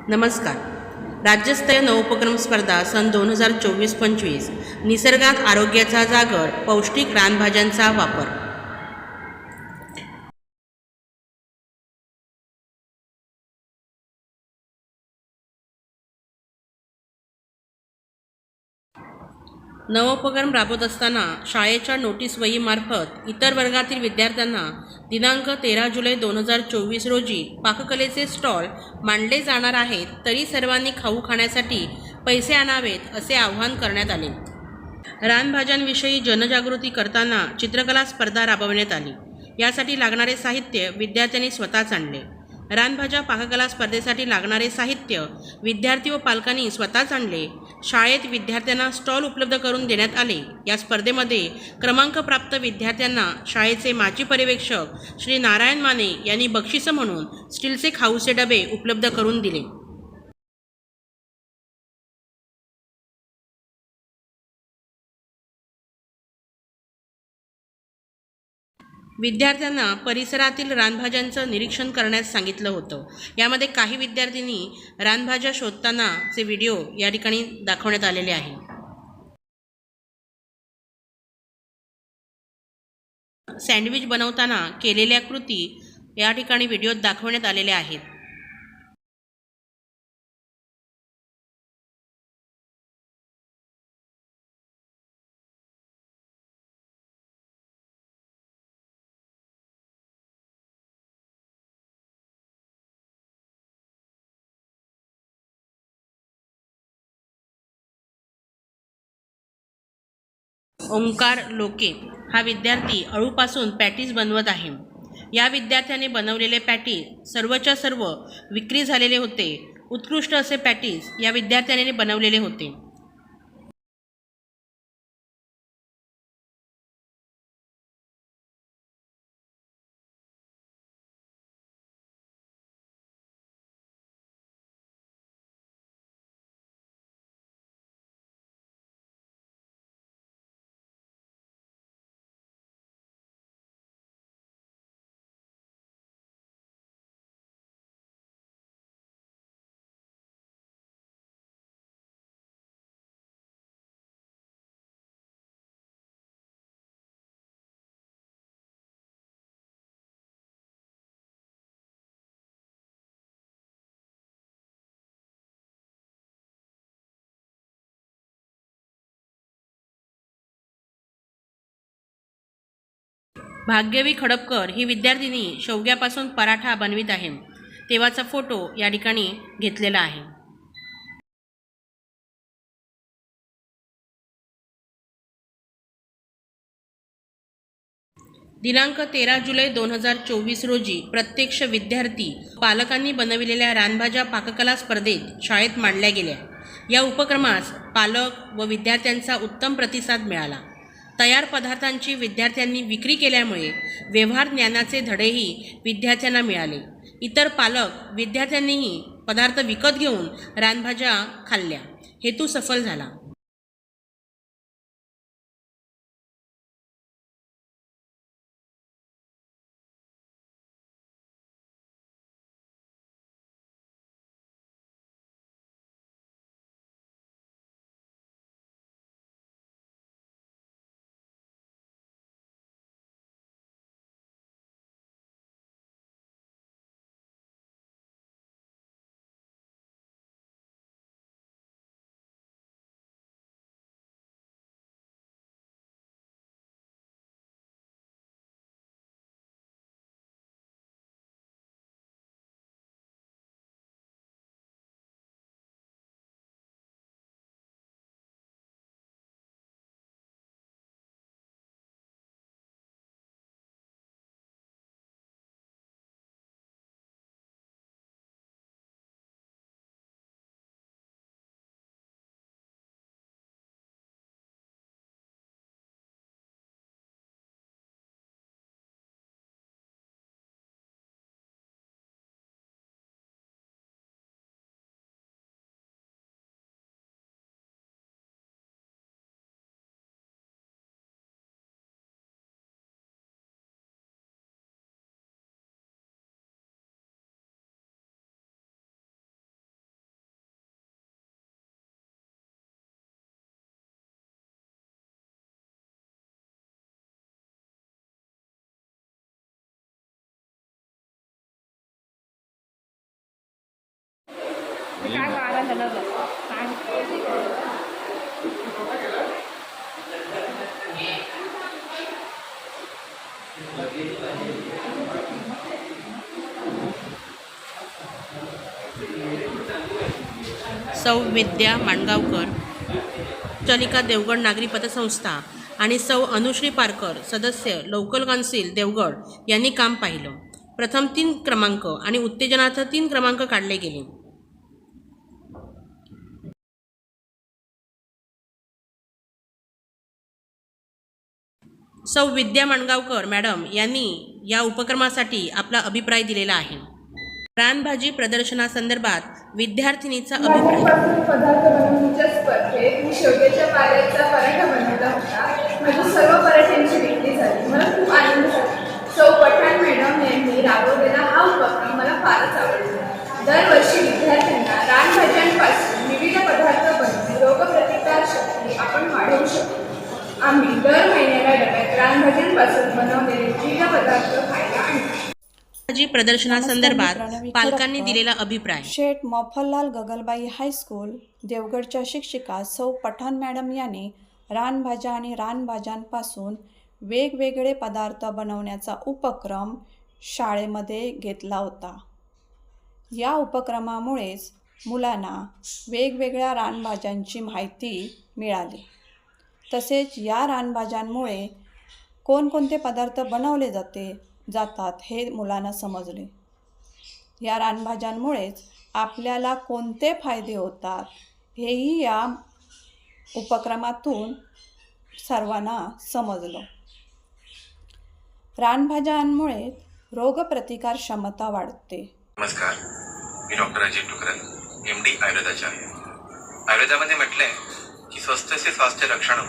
नमस्कार. राज्यस्तरीय नवोपक्रम स्पर्धा सन 2024-25 निसर्गात आरोग्याचा जागर, पौष्टिक रानभाज्यांचा वापर. नवोपक्रम राबवत असताना शाळेच्या नोटीस वहीमार्फत इतर वर्गातील विद्यार्थ्यांना दिनांक 13 जुलै 2024 रोजी पाककलेचे स्टॉल मांडले जाणार आहेत, तरी सर्वांनी खाऊ खाण्यासाठी पैसे आणावेत असे आवाहन करण्यात आले. रानभाज्यांविषयी जनजागृती करताना चित्रकला स्पर्धा राबवण्यात आली. यासाठी लागणारे साहित्य विद्यार्थ्यांनी स्वतःच आणले. रानभाज्या पाककला स्पर्धेसाठी लागणारे साहित्य विद्यार्थी व पालकांनी स्वतःच आणले. शाळेत विद्यार्थ्यांना स्टॉल उपलब्ध करून देण्यात आले. या स्पर्धेमध्ये क्रमांक प्राप्त विद्यार्थ्यांना शाळेचे माजी पर्यवेक्षक श्री नारायण माने यांनी बक्षीस म्हणून स्टीलचे खाऊचे डबे उपलब्ध करून दिले. विद्यार्थ्यांना परिसरातील रानभाज्यांचं निरीक्षण करण्यास सांगितलं होतं. यामध्ये काही विद्यार्थ्यांनी रानभाज्या शोधतानाचे व्हिडिओ या ठिकाणी दाखवण्यात आलेले आहे. सँडविच बनवताना केलेल्या कृती या ठिकाणी व्हिडिओत दाखवण्यात आलेल्या आहेत. ओंकार लोके हा विद्यार्थी अळूपासून पॅटीस बनवत आहे. या विद्यार्थ्याने बनवलेले पॅटीस सर्वच्या सर्व विक्री झालेले होते. उत्कृष्ट असे पॅटीस या विद्यार्थ्याने बनवलेले होते. भाग्यवी खडपकर ही विद्यार्थिनी शेवग्यापासून पराठा बनवित आहे. तेव्हाचा फोटो या ठिकाणी घेतलेला आहे. दिनांक 13 जुलै 2024 रोजी प्रत्यक्ष विद्यार्थी पालकांनी बनविलेल्या रानभाज्या पाककला स्पर्धेत शाळेत मांडल्या गेल्या. या उपक्रमास पालक व विद्यार्थ्यांचा उत्तम प्रतिसाद मिळाला. तयार पदार्थांची विद्यार्थ्यांनी विक्री केल्यामुळे व्यवहार ज्ञानाचे धडेही विद्यार्थ्यांना मिळाले. इतर पालक विद्यार्थ्यांनीही पदार्थ विकत घेऊन रानभाज्या खाल्ल्या. हेतू सफल झाला. काय कारण झालं काय सौ विद्या माणगावकर, चलिका देवगड नागरी पतसंस्था आणि सौ अनुश्री पारकर, सदस्य लोकल काउन्सिल देवगड यांनी काम पाहिलं. प्रथम 3 क्रमांक आणि उत्तेजनार्थ 3 क्रमांक काढले गेले. सौ विद्या माणगावकर मॅडम यांनी या उपक्रमासाठी आपला अभिप्राय दिलेला आहे. रानभाजी प्रदर्शनासंदर्भात विद्यार्थिनीचा अभिप्राय. पदार्थ बनवण्याच्या स्पर्धेत मी शेवग्याच्या पाल्याचा पराठा बनवला होता. माझी सर्व पराठ्यांची विक्री झाली. मला खूप आनंद झाला. सौ पठाण मॅडम यांनी राबवलेला हा उपक्रम मला फारच आवडला. दरवर्षी विद्यार्थ्यांना रानभाज्यांपासून विविध पदार्थ बनवून रोगप्रतिकार शक्ती आपण वाढवू शकतो. आम्ही दर महिन्याला डब्यात रानभाज्यांपासून बनवलेले विविध पदार्थ खायला आणतो. भाजी प्रदर्शनासंदर्भात पालकांनी दिलेला अभिप्राय. शेठ मफललाल गगलबाई हायस्कूल देवगडच्या शिक्षिका सौ पठाण मॅडम यांनी रानभाज्या आणि रानभाज्यांपासून वेगवेगळे पदार्थ बनवण्याचा उपक्रम शाळेमध्ये घेतला होता. या उपक्रमामुळेच मुलांना वेगवेगळ्या रानभाज्यांची माहिती मिळाली. तसेच या रानभाज्यांमुळे कोणकोणते पदार्थ बनवले जातात हे मुलांना समजले. या रानभाज्यांमुळेच आपल्याला कोणते फायदे होतात हेही या उपक्रमातून सर्वांना समजलं. रानभाज्यांमुळे रोगप्रतिकार क्षमता वाढते. नमस्कार, मी डॉक्टर अजय टुकरल, MD आयुर्वेदाचार्य. आयुर्वेदामध्ये म्हटलंय की स्वस्थ से स्वास्थ्य रक्षणम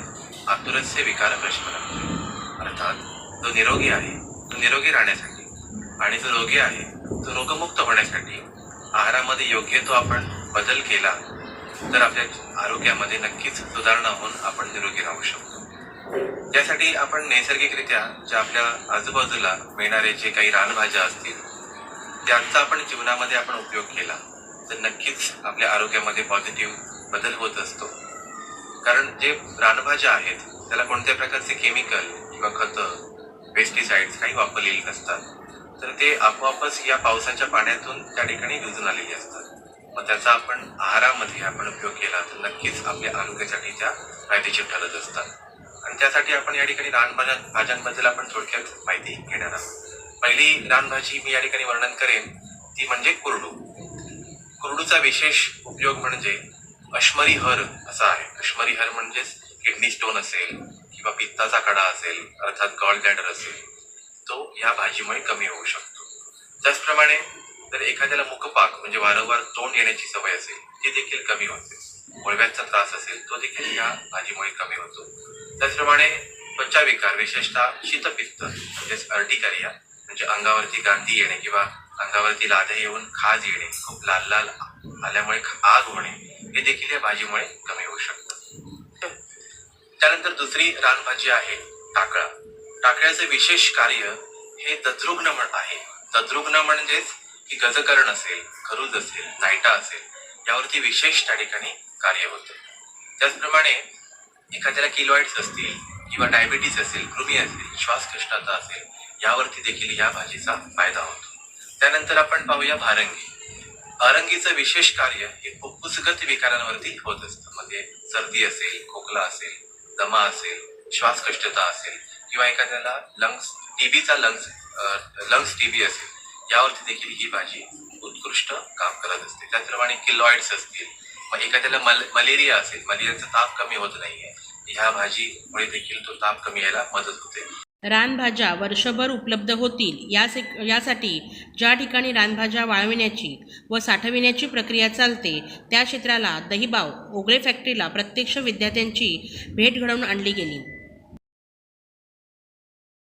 आतुरत से विकार प्रशमनम. अर्थात जो निरोगी आहे तो निरोगी राहण्यासाठी आणि जो रोगी आहे तो रोगमुक्त होण्यासाठी आहारामध्ये योग्य तो आपण बदल केला तर आपल्या आरोग्यामध्ये नक्कीच सुधारणा होऊन आपण निरोगी राहू शकतो. त्यासाठी आपण नैसर्गिकरित्या ज्या आपल्या आजूबाजूला मिळणारे जे काही रानभाज्या असतील त्यांचा आपण जीवनामध्ये आपण उपयोग केला तर नक्कीच आपल्या आरोग्यामध्ये पॉझिटिव्ह बदल होत असतो. कारण जे रानभाज्या आहेत त्याला कोणत्या प्रकारचे केमिकल किंवा खतं, पेस्टिसाइड्स काही वापरलेली नसतात. तर ते आपोआपच या पावसाच्या पाण्यातून त्या ठिकाणी रुजून आलेली असतात. मग त्याचा आपण आहारामध्ये आपण उपयोग केला तर नक्कीच आपल्या आरोग्यासाठी त्या फायदेशीर ठरत असतात. आणि त्यासाठी आपण या ठिकाणी रानभाज्यांबद्दल आपण थोडक्यात माहिती घेणार आहोत. पहिली रानभाजी मी या ठिकाणी वर्णन करेन ती म्हणजे कुरडू. कुरडूचा विशेष उपयोग म्हणजे अश्मरीहर असा आहे. अश्मरीहर म्हणजेच किडनी स्टोन असेल किंवा पित्ताचा कडा असेल अर्थात गॉल ब्लॅडर असेल तो या भाजीमुळे कमी होऊ शकतो. त्याचप्रमाणे जर एखाद्याला मुखपाक म्हणजे वारंवार तोंड येण्याची सवय असेल ती देखील कमी होते. मुळव्याचा त्रास असेल तो देखील या भाजीमुळे कमी होतो. त्याचप्रमाणे त्वचाविकार विशेषतः शीतपित्त म्हणजेच अर्टिकारिया म्हणजे अंगावरती गांधी येणे किंवा अंगावरती लाद्या येऊन खाज येणे, खूप लाल लाल आल्यामुळे आग होणे हे देखील या भाजीमुळे कमी होऊ शकतं. त्यानंतर दुसरी रानभाजी आहे टाकळा. टाकळ्याचे विशेष कार्य हे दद्रुग्ण आहे. दद्रुग्ण म्हणजेच की गजकरण असेल, खरूज असेल, नायटा असेल यावरती विशेष त्या ठिकाणी कार्य होतं. त्याचप्रमाणे एखाद्याला किलॉइड्स असतील किंवा डायबिटीस असेल, कृमी असेल, श्वासकष्टता असेल यावरती देखील या भाजीचा फायदा होतो. त्यानंतर आपण पाहूया भारंगी. भारंगीचं विशेष कार्य हे फुफ्फुसगत विकारांवरती होत असतं. म्हणजे सर्दी असेल, खोकला असेल, दमा असेल, श्वासकष्टता असेल किंवा एखाद्याला टीबीचा लंग्स टीबी असेल यावरती देखील ही भाजी उत्कृष्ट काम करत असते. त्याचप्रमाणे किलॉइड्स असतील, मग एखाद्याला मलेरिया असेल, मलेरियाचा ताप कमी होत नाहीये, ह्या भाजीमुळे देखील तो ताप कमी यायला मदत होते. रानभाज्या वर्षभर उपलब्ध होतील यासाठी ज्या ठिकाणी रानभाज्या वाळविण्याची व साठविण्याची प्रक्रिया चालते त्या क्षेत्राला दहिबाव ओगळे फॅक्टरीला प्रत्यक्ष विद्यार्थ्यांची भेट घडवून आणली गेली.